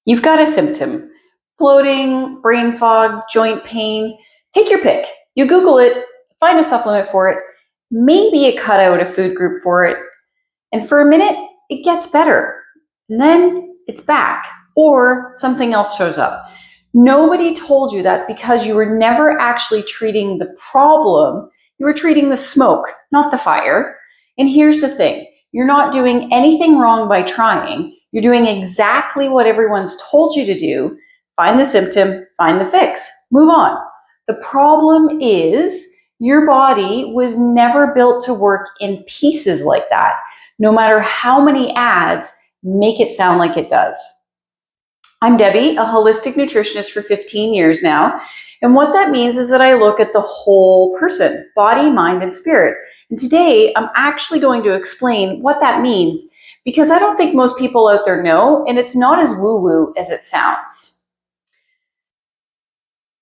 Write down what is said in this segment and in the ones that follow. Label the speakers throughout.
Speaker 1: You've got a symptom: bloating, brain fog, joint pain. Take your pick. You Google it, find a supplement for it, maybe a cut out a food group for it, and for a minute, it gets better. And then it's back, or something else shows up. Nobody told you that's because you were never actually treating the problem. You were treating the smoke, not the fire. And here's the thing: you're not doing anything wrong by trying. You're doing exactly what everyone's told you to do. Find the symptom, find the fix, move on. The problem is your body was never built to work in pieces like that, no matter how many ads make it sound like it does. I'm Debbie, a holistic nutritionist for 15 years now. And what that means is that I look at the whole person, body, mind, and spirit. And today I'm actually going to explain what that means, because I don't think most people out there know, and it's not as woo-woo as it sounds.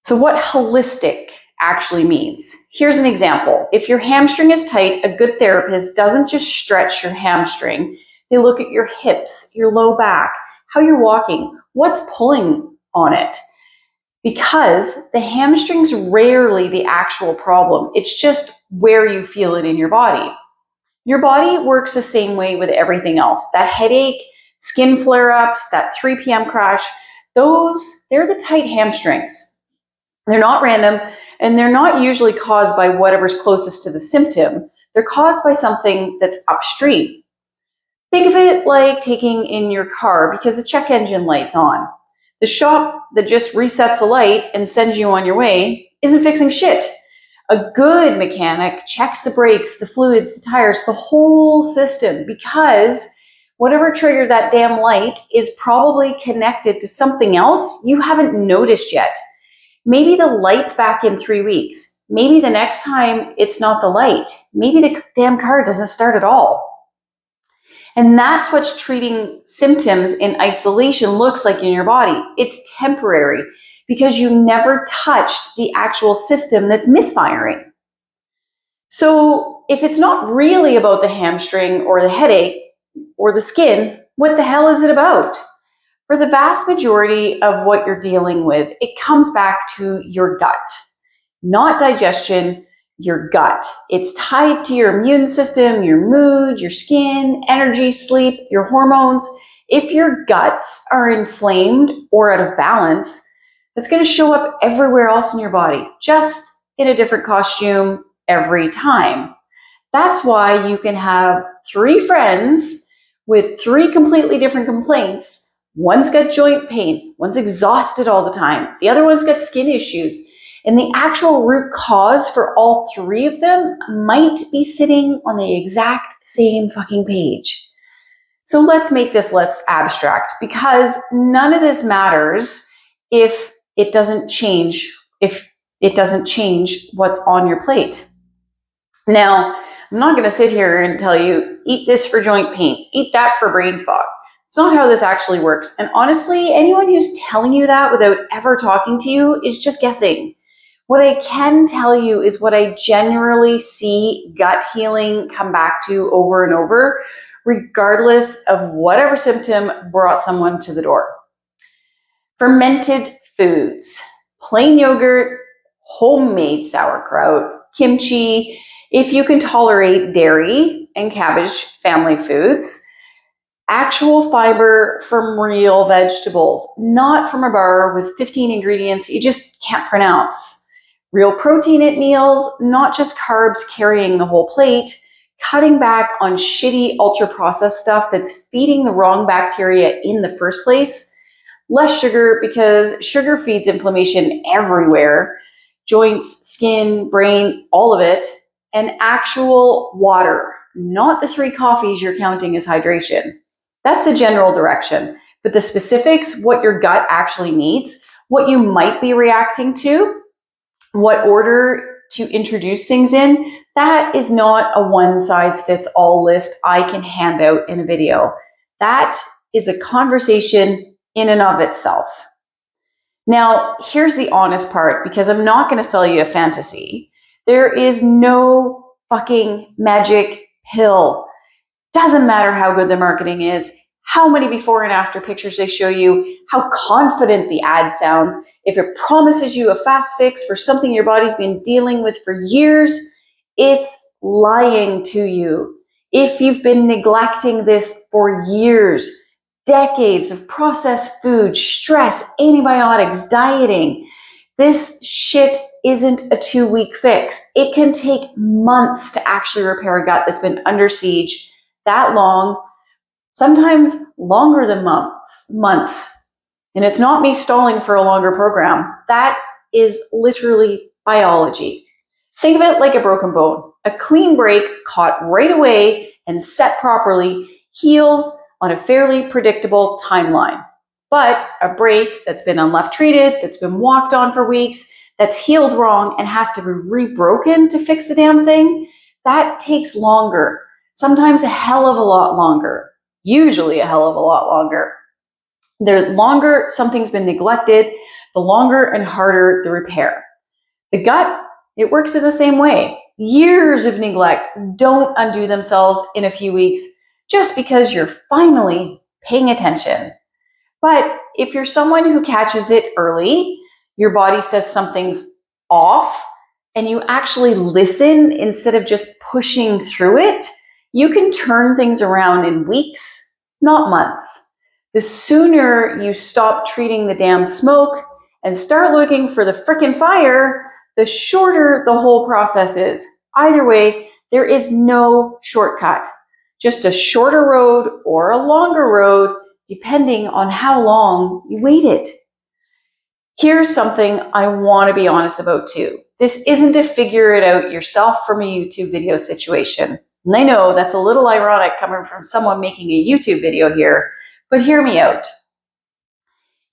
Speaker 1: So what holistic actually means? Here's an example. If your hamstring is tight, a good therapist doesn't just stretch your hamstring. They look at your hips, your low back, how you're walking, what's pulling on it. Because the hamstring's rarely the actual problem. It's just where you feel it in your body. Your body works the same way with everything else. That headache, skin flare-ups, that 3 p.m. crash, they're the tight hamstrings. They're not random, and they're not usually caused by whatever's closest to the symptom. They're caused by something that's upstream. Think of it like taking in your car because the check engine light's on. The shop that just resets a light and sends you on your way isn't fixing shit. A good mechanic checks the brakes, the fluids, the tires, the whole system, because whatever triggered that damn light is probably connected to something else you haven't noticed yet. Maybe the light's back in 3 weeks. Maybe the next time it's not the light. Maybe the damn car doesn't start at all. And that's what treating symptoms in isolation looks like in your body. It's temporary because you never touched the actual system that's misfiring. So if it's not really about the hamstring or the headache or the skin, what the hell is it about? For the vast majority of what you're dealing with, it comes back to your gut, not digestion, your gut. It's tied to your immune system, your mood, your skin, energy, sleep, your hormones. If your guts are inflamed or out of balance, it's going to show up everywhere else in your body, just in a different costume every time. That's why you can have 3 friends with 3 completely different complaints. One's got joint pain, one's exhausted all the time, the other one's got skin issues. And the actual root cause for all 3 of them might be sitting on the exact same fucking page. So let's make this less abstract, because none of this matters if it doesn't change what's on your plate. Now, I'm not going to sit here and tell you, eat this for joint pain, eat that for brain fog. It's not how this actually works. And honestly, anyone who's telling you that without ever talking to you is just guessing. What I can tell you is what I generally see gut healing come back to over and over, regardless of whatever symptom brought someone to the door. Fermented foods, plain yogurt, homemade sauerkraut, kimchi, if you can tolerate dairy and cabbage family foods, actual fiber from real vegetables, not from a bar with 15 ingredients you just can't pronounce. Real protein at meals, not just carbs carrying the whole plate, cutting back on shitty ultra-processed stuff that's feeding the wrong bacteria in the first place. Less sugar, because sugar feeds inflammation everywhere. Joints, skin, brain, all of it. And actual water, not the 3 coffees you're counting as hydration. That's the general direction. But the specifics, what your gut actually needs, what you might be reacting to, what order to introduce things in, that is not a one-size-fits-all list I can hand out in a video. That is a conversation in and of itself. Now, here's the honest part, because I'm not going to sell you a fantasy. There is no fucking magic pill. Doesn't matter how good the marketing is, how many before and after pictures they show you, how confident the ad sounds. If it promises you a fast fix for something your body's been dealing with for years, it's lying to you. If you've been neglecting this for years, decades of processed food, stress, antibiotics, dieting, this shit isn't a 2-week fix. It can take months to actually repair a gut that's been under siege that long, sometimes longer than months. And it's not me stalling for a longer program. That is literally biology. Think of it like a broken bone. A clean break caught right away and set properly heals on a fairly predictable timeline. But a break that's been unleft treated, that's been walked on for weeks, that's healed wrong and has to be rebroken to fix the damn thing, that takes longer. Sometimes a hell of a lot longer. Usually a hell of a lot longer. The longer something's been neglected, the longer and harder the repair. The gut, it works in the same way. Years of neglect don't undo themselves in a few weeks just because you're finally paying attention. But if you're someone who catches it early, your body says something's off, and you actually listen instead of just pushing through it, you can turn things around in weeks, not months. The sooner you stop treating the damn smoke and start looking for the frickin' fire, the shorter the whole process is. Either way, there is no shortcut. Just a shorter road or a longer road, depending on how long you waited. Here's something I want to be honest about too. This isn't a figure it out yourself from a YouTube video situation. And I know that's a little ironic coming from someone making a YouTube video here, but hear me out.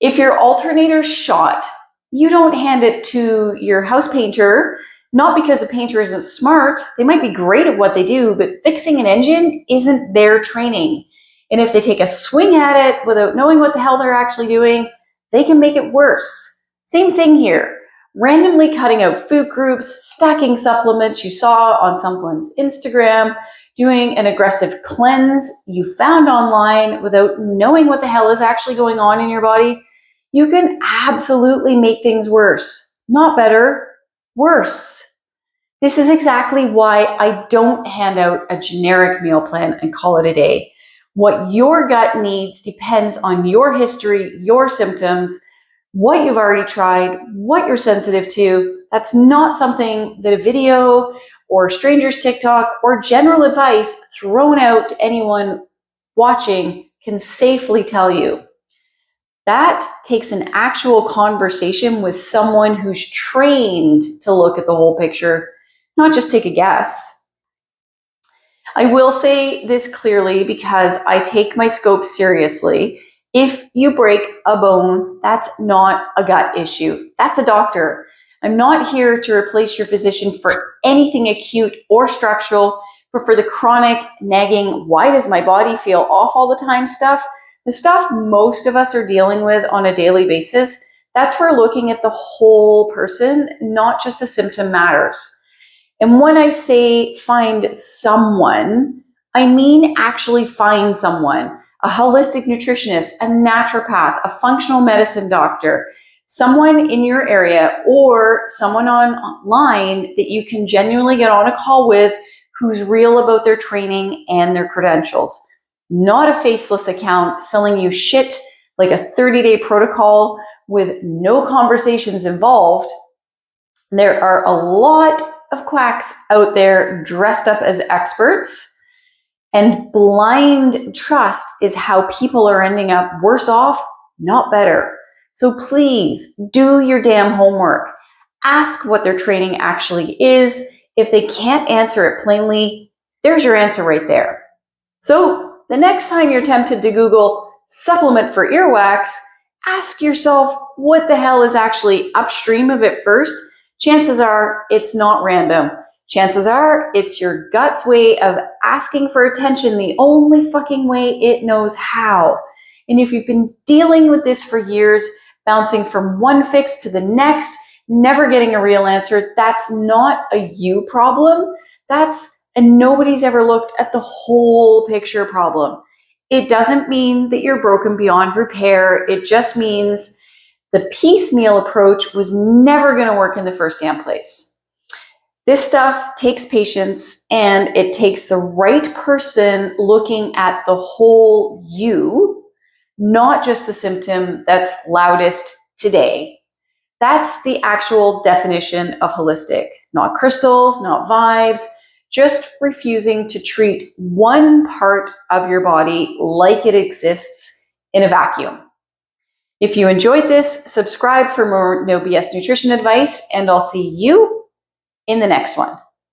Speaker 1: If your alternator's shot, you don't hand it to your house painter, not because a painter isn't smart. They might be great at what they do, but fixing an engine isn't their training. And if they take a swing at it without knowing what the hell they're actually doing, they can make it worse. Same thing here. Randomly cutting out food groups, stacking supplements you saw on someone's Instagram, doing an aggressive cleanse you found online without knowing what the hell is actually going on in your body, you can absolutely make things worse. Not better, worse. This is exactly why I don't hand out a generic meal plan and call it a day. What your gut needs depends on your history, your symptoms, what you've already tried, what you're sensitive to. That's not something that a video or stranger's TikTok or general advice thrown out to anyone watching can safely tell you. That takes an actual conversation with someone who's trained to look at the whole picture, not just take a guess. I will say this clearly because I take my scope seriously. If you break a bone, that's not a gut issue. That's a doctor. I'm not here to replace your physician for anything acute or structural, but for the chronic, nagging, why does my body feel off all the time stuff, the stuff most of us are dealing with on a daily basis, that's where looking at the whole person, not just the symptom, matters. And when I say find someone, I mean actually find someone, a holistic nutritionist, a naturopath, a functional medicine doctor, someone in your area or someone online that you can genuinely get on a call with who's real about their training and their credentials. Not a faceless account selling you shit like a 30-day protocol with no conversations involved. There are a lot of quacks out there dressed up as experts, and blind trust is how people are ending up worse off, not better. So please do your damn homework. Ask what their training actually is. If they can't answer it plainly, there's your answer right there. So the next time you're tempted to Google supplement for earwax, ask yourself what the hell is actually upstream of it first. Chances are it's not random. Chances are it's your gut's way of asking for attention the only fucking way it knows how. And if you've been dealing with this for years, bouncing from one fix to the next, never getting a real answer, that's not a you problem. That's a nobody's ever looked at the whole picture problem. It doesn't mean that you're broken beyond repair. It just means the piecemeal approach was never going to work in the first damn place. This stuff takes patience, and it takes the right person looking at the whole you, not just the symptom that's loudest today. That's the actual definition of holistic, not crystals, not vibes, just refusing to treat one part of your body like it exists in a vacuum. If you enjoyed this, subscribe for more No BS nutrition advice, and I'll see you in the next one.